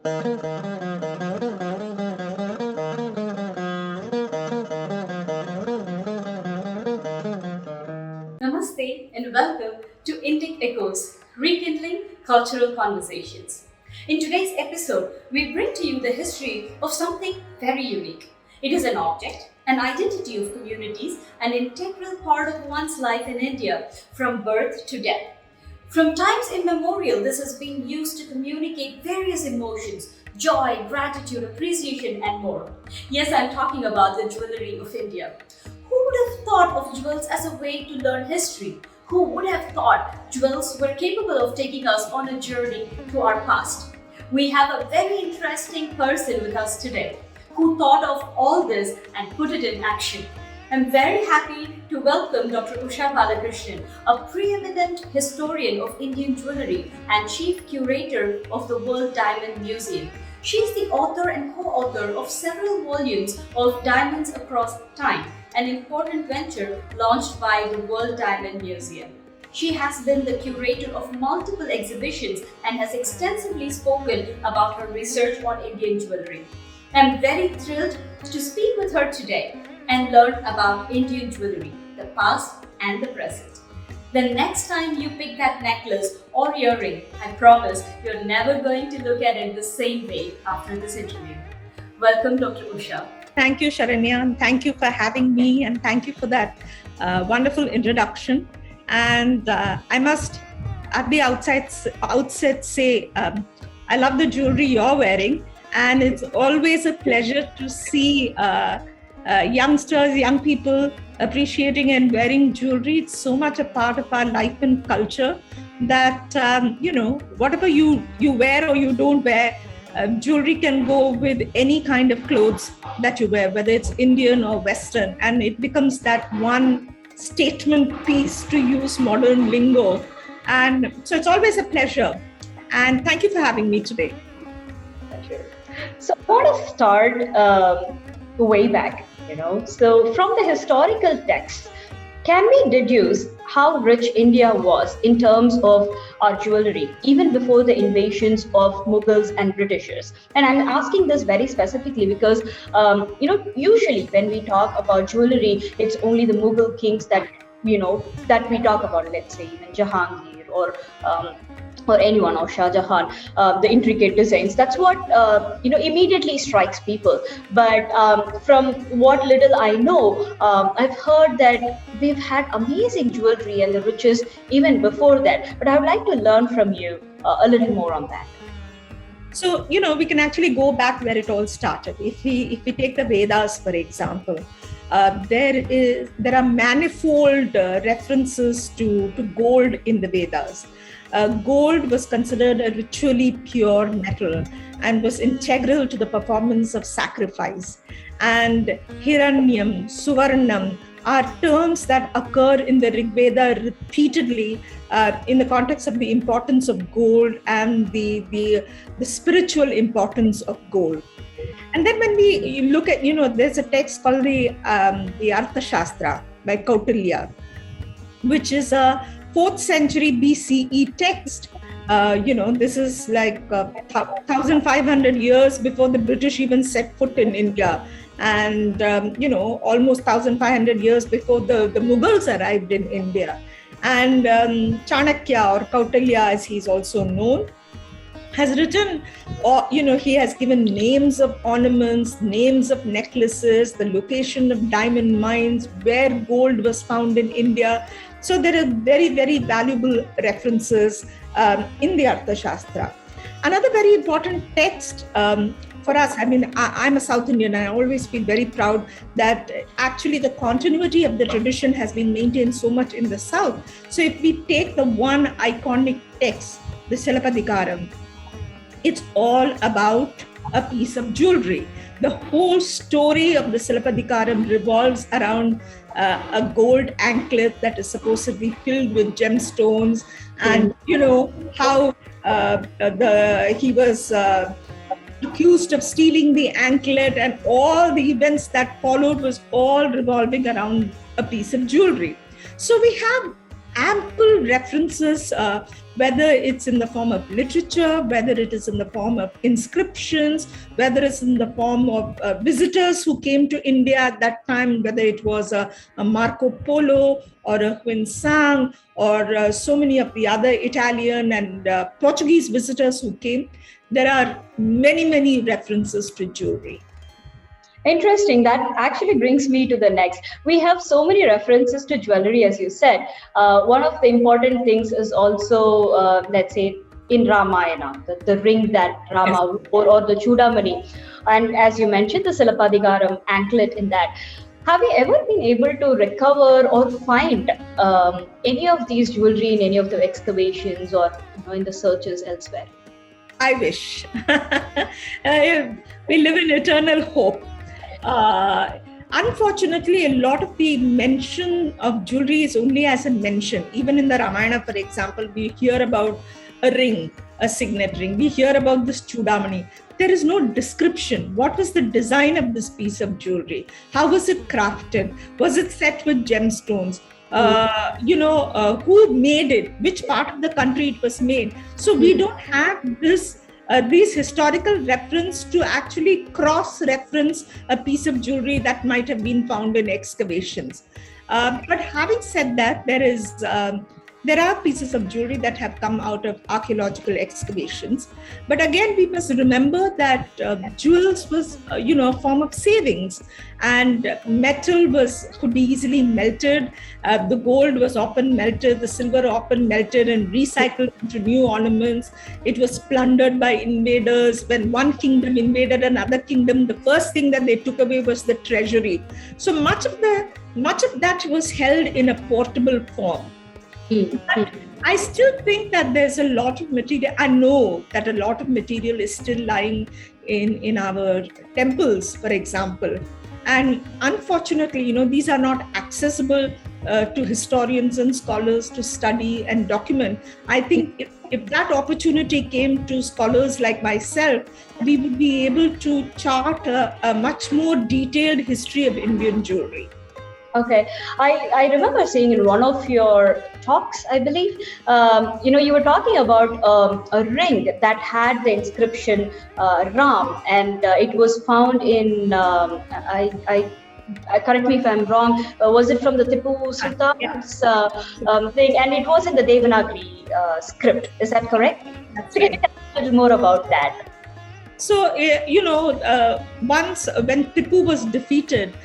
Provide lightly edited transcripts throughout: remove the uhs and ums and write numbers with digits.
Namaste and welcome to Indic Echoes, rekindling cultural conversations. In today's episode, we bring to you the history of something very unique. It is an object, an identity of communities, an integral part of one's life in India, from birth to death. From times immemorial, this has been used to communicate various emotions: joy, gratitude, appreciation, and more. Yes, I'm talking about the jewellery of India. Who would have thought of jewels as a way to learn history? Who would have thought jewels were capable of taking us on a journey to our past? We have a very interesting person with us today who thought of all this and put it in action. I'm very happy to welcome Dr. Usha Balakrishnan, a preeminent historian of Indian jewellery and chief curator of the World Diamond Museum. She is the author and co-author of several volumes of Diamonds Across Time, an important venture launched by the World Diamond Museum. She has been the curator of multiple exhibitions and has extensively spoken about her research on Indian jewellery. I'm very thrilled to speak with her today and learn about Indian jewellery, the past and the present. The next time you pick that necklace or earring, I promise you're never going to look at it the same way after this interview. Welcome, Dr. Usha. Thank you, Sharanya, and thank you for having me, and thank you for that wonderful introduction. And I must, at the outset, say I love the jewelry you're wearing, and it's always a pleasure to see youngsters, young people appreciating and wearing jewelry. It's so much a part of our life and culture that, whatever you wear or you don't wear, jewelry can go with any kind of clothes that you wear, whether it's Indian or Western, and it becomes that one statement piece, to use modern lingo. And so it's always a pleasure. And thank you for having me today. So I want to start way back, So from the historical texts, can we deduce how rich India was in terms of our jewelry, even before the invasions of Mughals and Britishers? And I'm asking this very specifically because, usually when we talk about jewelry, it's only the Mughal kings that we talk about, let's say even Jahangir or anyone, or Shah Jahan, the intricate designs. That's what, immediately strikes people. But from what little I know, I've heard that we've had amazing jewelry and the riches even before that. But I would like to learn from you a little more on that. So, we can actually go back where it all started. If we take the Vedas, for example, there are manifold references to gold in the Vedas. Gold was considered a ritually pure metal and was integral to the performance of sacrifice. And Hiranyam, Suvarnam are terms that occur in the Rig Veda repeatedly in the context of the importance of gold and the spiritual importance of gold. And then when we look at, there's a text called the Arthashastra by Kautilya, which is a 4th century BCE text. This is like 1,500 years before the British even set foot in India. And, almost 1,500 years before the Mughals arrived in India. And Chanakya, or Kautilya as he's also known, has written, he has given names of ornaments, names of necklaces, the location of diamond mines, where gold was found in India. So there are very, very valuable references in the Arthashastra. Another very important text for us, I'm a South Indian, and I always feel very proud that actually the continuity of the tradition has been maintained so much in the South. So if we take the one iconic text, the Silappatikaram, it's all about a piece of jewelry. The whole story of the Silappatikaram revolves around a gold anklet that is supposedly filled with gemstones, and how he was accused of stealing the anklet, and all the events that followed was all revolving around a piece of jewelry. So we have ample references whether it's in the form of literature, whether it is in the form of inscriptions, whether it's in the form of visitors who came to India at that time, whether it was a Marco Polo or a Huan Sang or so many of the other Italian and Portuguese visitors who came. There are many, many references to jewelry. Interesting. That actually brings me to the next. We have so many references to jewelry, as you said. One of the important things is also, let's say, in Ramayana, the ring that Rama wore, or the Chudamani. And as you mentioned, the Silappadigaram anklet in that. Have you ever been able to recover or find any of these jewelry in any of the excavations or in the searches elsewhere? I wish. We live in eternal hope. Unfortunately, a lot of the mention of jewelry is only as a mention. Even in the Ramayana, for example, we hear about a ring, a signet ring. We hear about this Chudamani. There is no description. What was the design of this piece of jewelry? How was it crafted? Was it set with gemstones? Who made it? Which part of the country it was made? So we don't have these historical reference to actually cross-reference a piece of jewelry that might have been found in excavations. But having said that, there are pieces of jewelry that have come out of archaeological excavations. But again, we must remember that jewels was, a form of savings, and metal could be easily melted. The gold was often melted, the silver often melted and recycled into new ornaments. It was plundered by invaders. When one kingdom invaded another kingdom, the first thing that they took away was the treasury. So much of that was held in a portable form. But I still think that there's a lot of material. I know that a lot of material is still lying in our temples, for example. And unfortunately, these are not accessible to historians and scholars to study and document. I think if that opportunity came to scholars like myself, we would be able to chart a much more detailed history of Indian jewelry. Okay, I remember seeing in one of your talks, I believe, you were talking about a ring that had the inscription Ram, and it was found in, correct me if I'm wrong, was it from the Tipu Sultan's thing? And it was in the Devanagari script, is that correct? That's so right. Can you tell us a little more about that? So, once when Tipu was defeated,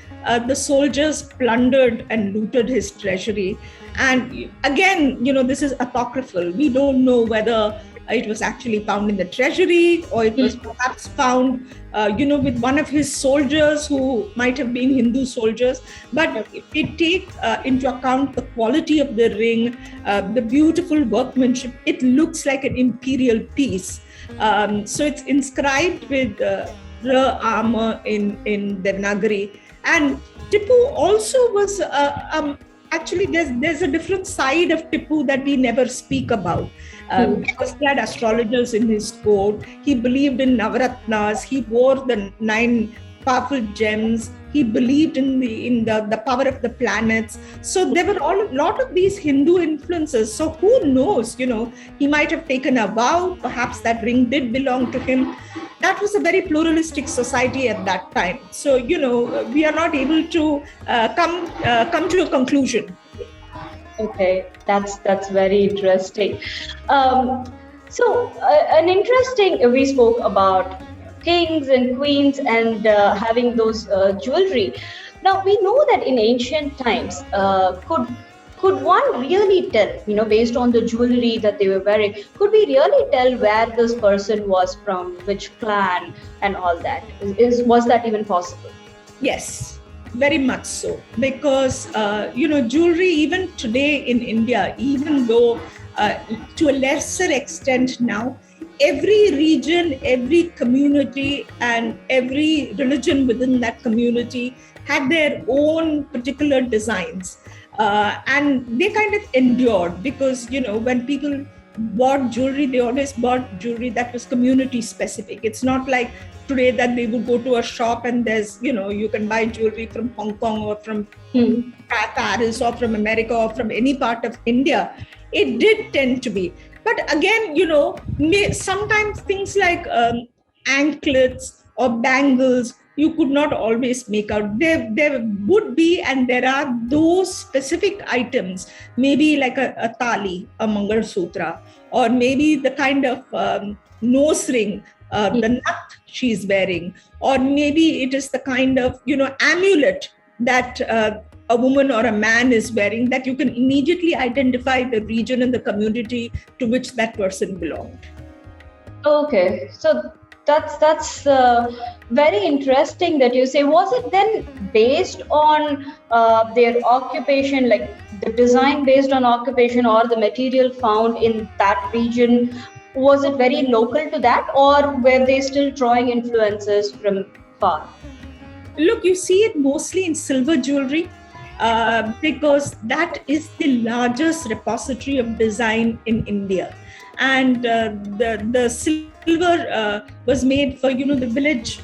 the soldiers plundered and looted his treasury. And again, this is apocryphal. We don't know whether it was actually found in the treasury or it was perhaps found, with one of his soldiers who might have been Hindu soldiers. But if we take into account the quality of the ring, the beautiful workmanship, it looks like an imperial piece. So it's inscribed with Ra armor in Devanagari. And Tipu also was, actually there's a different side of Tipu that we never speak about. Because he had astrologers in his court. He believed in Navaratnas. He wore the 9 powerful gems. He believed in the power of the planets. So there were a lot of these Hindu influences. So who knows, he might have taken a vow. Perhaps that ring did belong to him. That was a very pluralistic society at that time. So, we are not able to come to a conclusion. Okay, that's very interesting. An interesting, we spoke about kings and queens and having those jewelry. Now we know that in ancient times, could one really tell, based on the jewelry that they were wearing, could we really tell where this person was from, which clan and all that? Was that even possible? Yes, very much so. Because, jewelry even today in India, even though to a lesser extent now, every region, every community and every religion within that community had their own particular designs. And they kind of endured because, when people bought jewelry, they always bought jewelry that was community specific. It's not like today that they would go to a shop and there's, you can buy jewelry from Hong Kong or from Paris or from America or from any part of India. It did tend to be. But again, sometimes things like anklets or bangles, you could not always make out. There would be, and there are those specific items, maybe like a tali, a Mangal Sutra, or maybe the kind of nose ring, the nut she's wearing, or maybe it is the kind of, amulet that a woman or a man is wearing, that you can immediately identify the region and the community to which that person belonged. Okay, so that's very interesting that you say. Was it then based on their occupation, like the design based on occupation, or the material found in that region? Was it very local to that, or were they still drawing influences from far? Look, you see it mostly in silver jewelry, because that is the largest repository of design in India. And the silver was made for, the village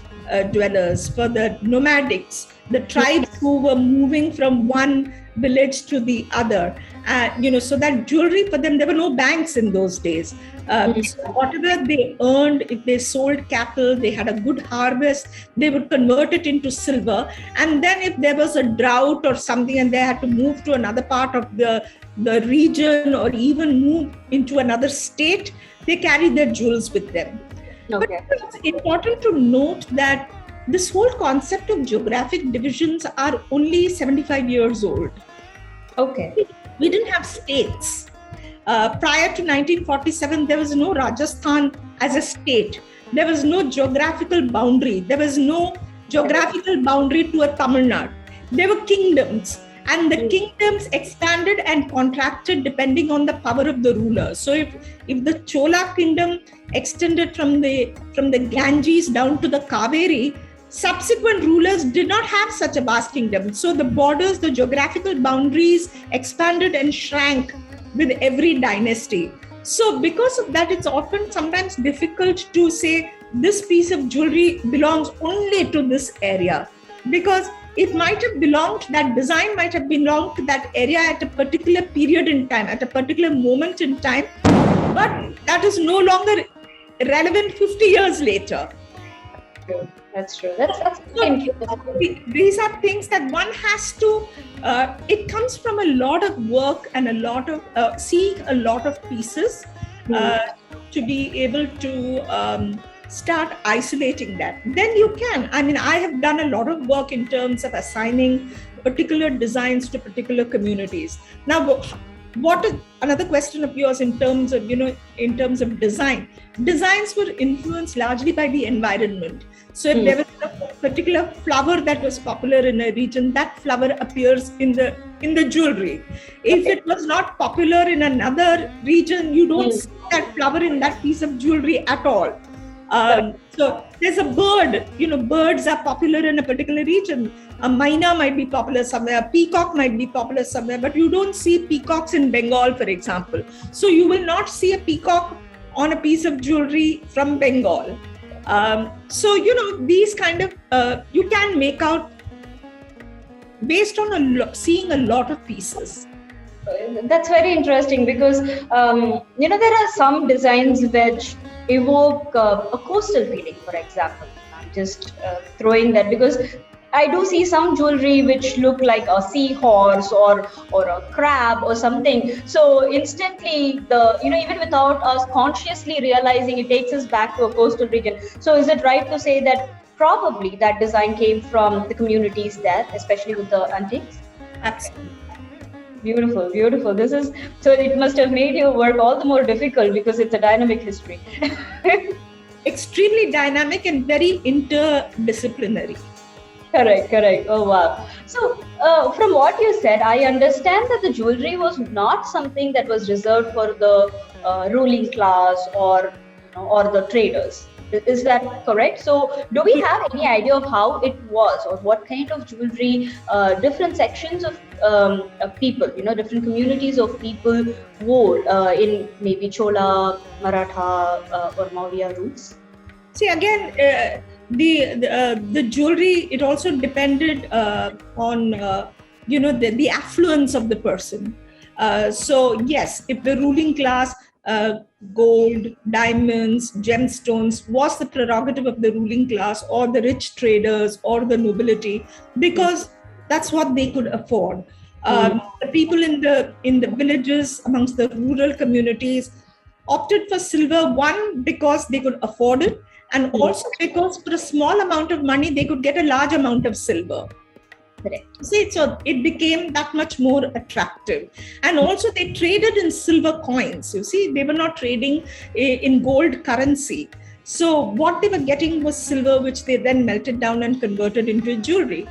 dwellers, for the nomadics, the tribes who were moving from one village to the other. So that jewelry for them, there were no banks in those days. So whatever they earned, if they sold cattle, they had a good harvest, they would convert it into silver. And then if there was a drought or something and they had to move to another part of the region, or even move into another state, they carried their jewels with them. Okay. But it's important to note that this whole concept of geographic divisions are only 75 years old. Okay. We didn't have states. Prior to 1947, there was no Rajasthan as a state. There was no geographical boundary. There was no geographical boundary to a Tamil Nadu. There were kingdoms, and the kingdoms expanded and contracted depending on the power of the ruler. So if the Chola kingdom extended from the Ganges down to the Kaveri, subsequent rulers did not have such a vast kingdom. So the borders, the geographical boundaries expanded and shrank with every dynasty. So because of that, it's often sometimes difficult to say this piece of jewelry belongs only to this area, because it might have belonged, that design might have belonged to that area at a particular period in time, at a particular moment in time, but that is no longer relevant 50 years later. That's true. That's interesting. These are things that one has to, it comes from a lot of work and a lot of seeing a lot of pieces to be able to start isolating that. Then you can, I have done a lot of work in terms of assigning particular designs to particular communities. Now, what is another question of yours in terms of, in terms of design? Designs were influenced largely by the environment. So if there was a particular flower that was popular in a region, that flower appears in the jewelry. If it was not popular in another region, you don't see that flower in that piece of jewelry at all. So there's a bird, birds are popular in a particular region. A myna might be popular somewhere, a peacock might be popular somewhere, but you don't see peacocks in Bengal, for example. So you will not see a peacock on a piece of jewelry from Bengal. So, these kind of, you can make out based on seeing a lot of pieces. That's very interesting because, there are some designs which evoke a coastal feeling, for example. I'm just throwing that because I do see some jewelry which look like a seahorse or a crab or something. So instantly, even without us consciously realizing, it takes us back to a coastal region. So is it right to say that probably that design came from the communities there, especially with the antiques? Absolutely. Beautiful, beautiful. So it must have made your work all the more difficult because it's a dynamic history. Extremely dynamic and very interdisciplinary. Correct. Oh, wow. So, from what you said, I understand that the jewelry was not something that was reserved for the ruling class or the traders. Is that correct? So, do we have any idea of how it was, or what kind of jewelry different sections of people, different communities of people wore in maybe Chola, Maratha, or Maurya roots? See, again, the jewelry, it also depended on the affluence of the person. So yes, if the ruling class, uh, gold, diamonds, gemstones was the prerogative of the ruling class or the rich traders or the nobility, because that's what they could afford. The people in the villages, amongst the rural communities, opted for silver, one because they could afford it, and also because for a small amount of money they could get a large amount of silver. Correct. See, so it became that much more attractive. And also they traded in silver coins. You see, they were not trading in gold currency. So what they were getting was silver, which they then melted down and converted into jewelry.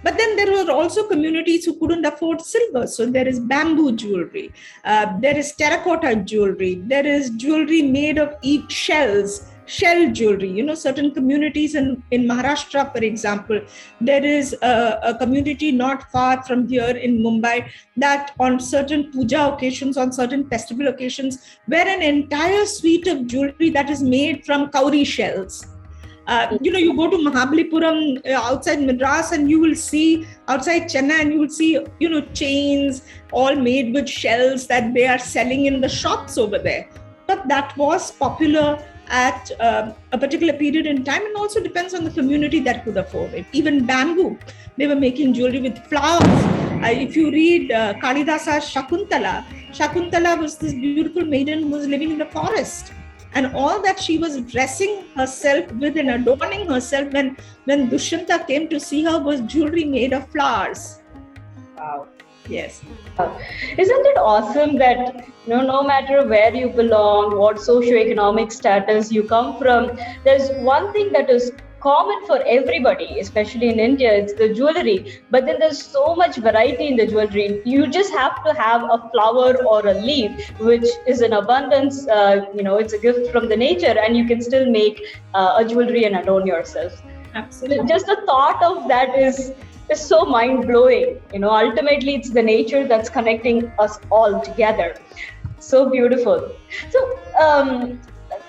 But then there were also communities who couldn't afford silver. So there is bamboo jewelry, there is terracotta jewelry, there is jewelry made of shells, shell jewelry. Certain communities in Maharashtra, for example, there is a community not far from here in Mumbai that on certain puja occasions, on certain festival occasions, wear an entire suite of jewelry that is made from cowrie shells. You go to Mahabalipuram outside Madras, and you will see outside Chennai, and you will see, chains all made with shells that they are selling in the shops over there. But that was popular at a particular period in time, and also depends on the community that could afford it. Even bamboo, they were making jewelry with flowers. If you read Kalidasa's Shakuntala was this beautiful maiden who was living in the forest. And all that she was dressing herself with and adorning herself when Dushyanta came to see her was jewelry made of flowers. Wow. Yes. Isn't it awesome that no matter where you belong, what socioeconomic status you come from, there's one thing that is common for everybody, especially in India, it's the jewelry. But then there's so much variety in the jewelry. You just have to have a flower or a leaf, which is in abundance. It's a gift from the nature, and you can still make a jewelry and adorn yourself. Absolutely. Just the thought of that is so mind-blowing. Ultimately, it's the nature that's connecting us all together. So beautiful. So,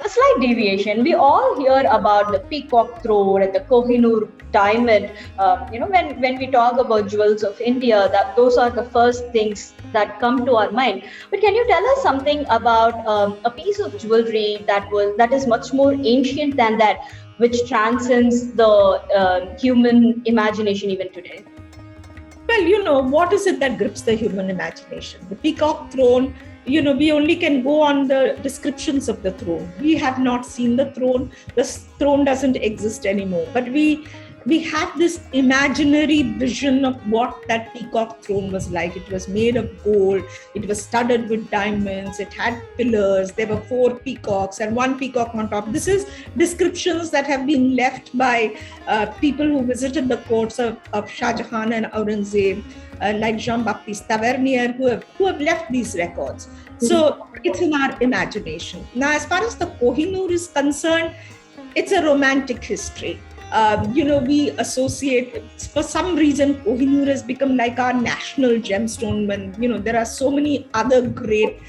a slight deviation. We all hear about the peacock throne and the Kohinoor diamond. When we talk about jewels of India, that those are the first things that come to our mind. But can you tell us something about a piece of jewelry that is much more ancient than that, which transcends the human imagination even today? Well, what is it that grips the human imagination? The peacock throne, we only can go on the descriptions of the throne. We have not seen the throne. The throne doesn't exist anymore. But we had this imaginary vision of what that peacock throne was like. It was made of gold. It was studded with diamonds. It had pillars. There were 4 peacocks and 1 peacock on top. This is descriptions that have been left by people who visited the courts of Shah Jahan and Aurangzeb, like Jean-Baptiste Tavernier, who have left these records. So it's in our imagination. Now, as far as the Kohinoor is concerned, it's a romantic history. We associate, for some reason, Kohinoor has become like our national gemstone when, there are so many other great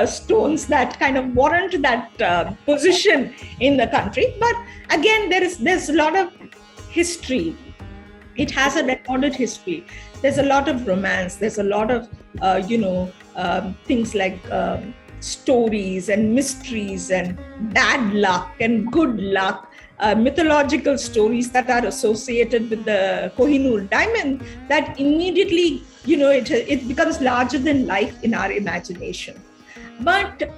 stones that kind of warrant that position in the country. But again, there's a lot of history. It has a recorded history. There's a lot of romance. There's a lot of, things like stories and mysteries and bad luck and good luck. Mythological stories that are associated with the Kohinoor diamond that immediately, it becomes larger than life in our imagination. But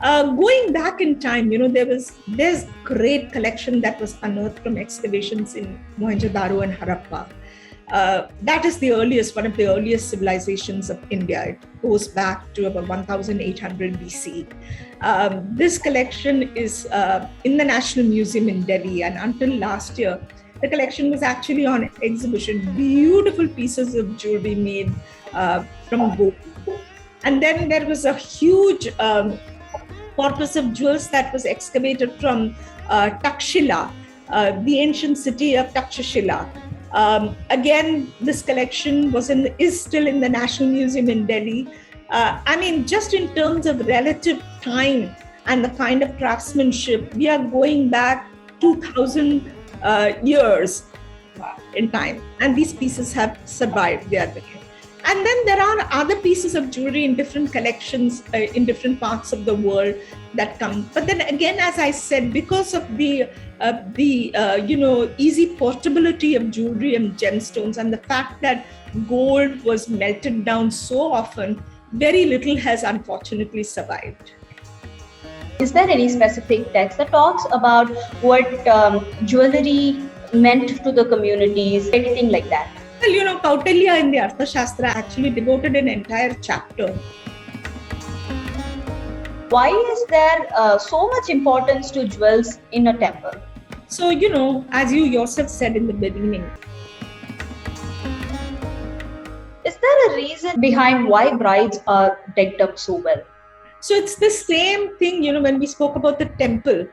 going back in time, there's great collection that was unearthed from excavations in Mohenjo-daro and Harappa. That is one of the earliest civilizations of India. It goes back to about 1800 BC. This collection is in the National Museum in Delhi, and until last year, the collection was actually on exhibition. Beautiful pieces of jewelry made from gold. And then there was a huge corpus of jewels that was excavated from Takshila, the ancient city of Takshashila. Again, this collection is still in the National Museum in Delhi. Just in terms of relative time and the kind of craftsmanship, we are going back 2,000 years in time. And these pieces have survived. They are there. And then there are other pieces of jewelry in different collections in different parts of the world that come. But then again, as I said, because of the easy portability of jewelry and gemstones, and the fact that gold was melted down so often, very little has unfortunately survived. Is there any specific text that talks about what jewelry meant to the communities, anything like that? Well, Kautilya in the Arthashastra actually devoted an entire chapter. Why is there so much importance to jewels in a temple? So, as you yourself said in the beginning, is there a reason behind why brides are decked up so well? So it's the same thing, when we spoke about the temple.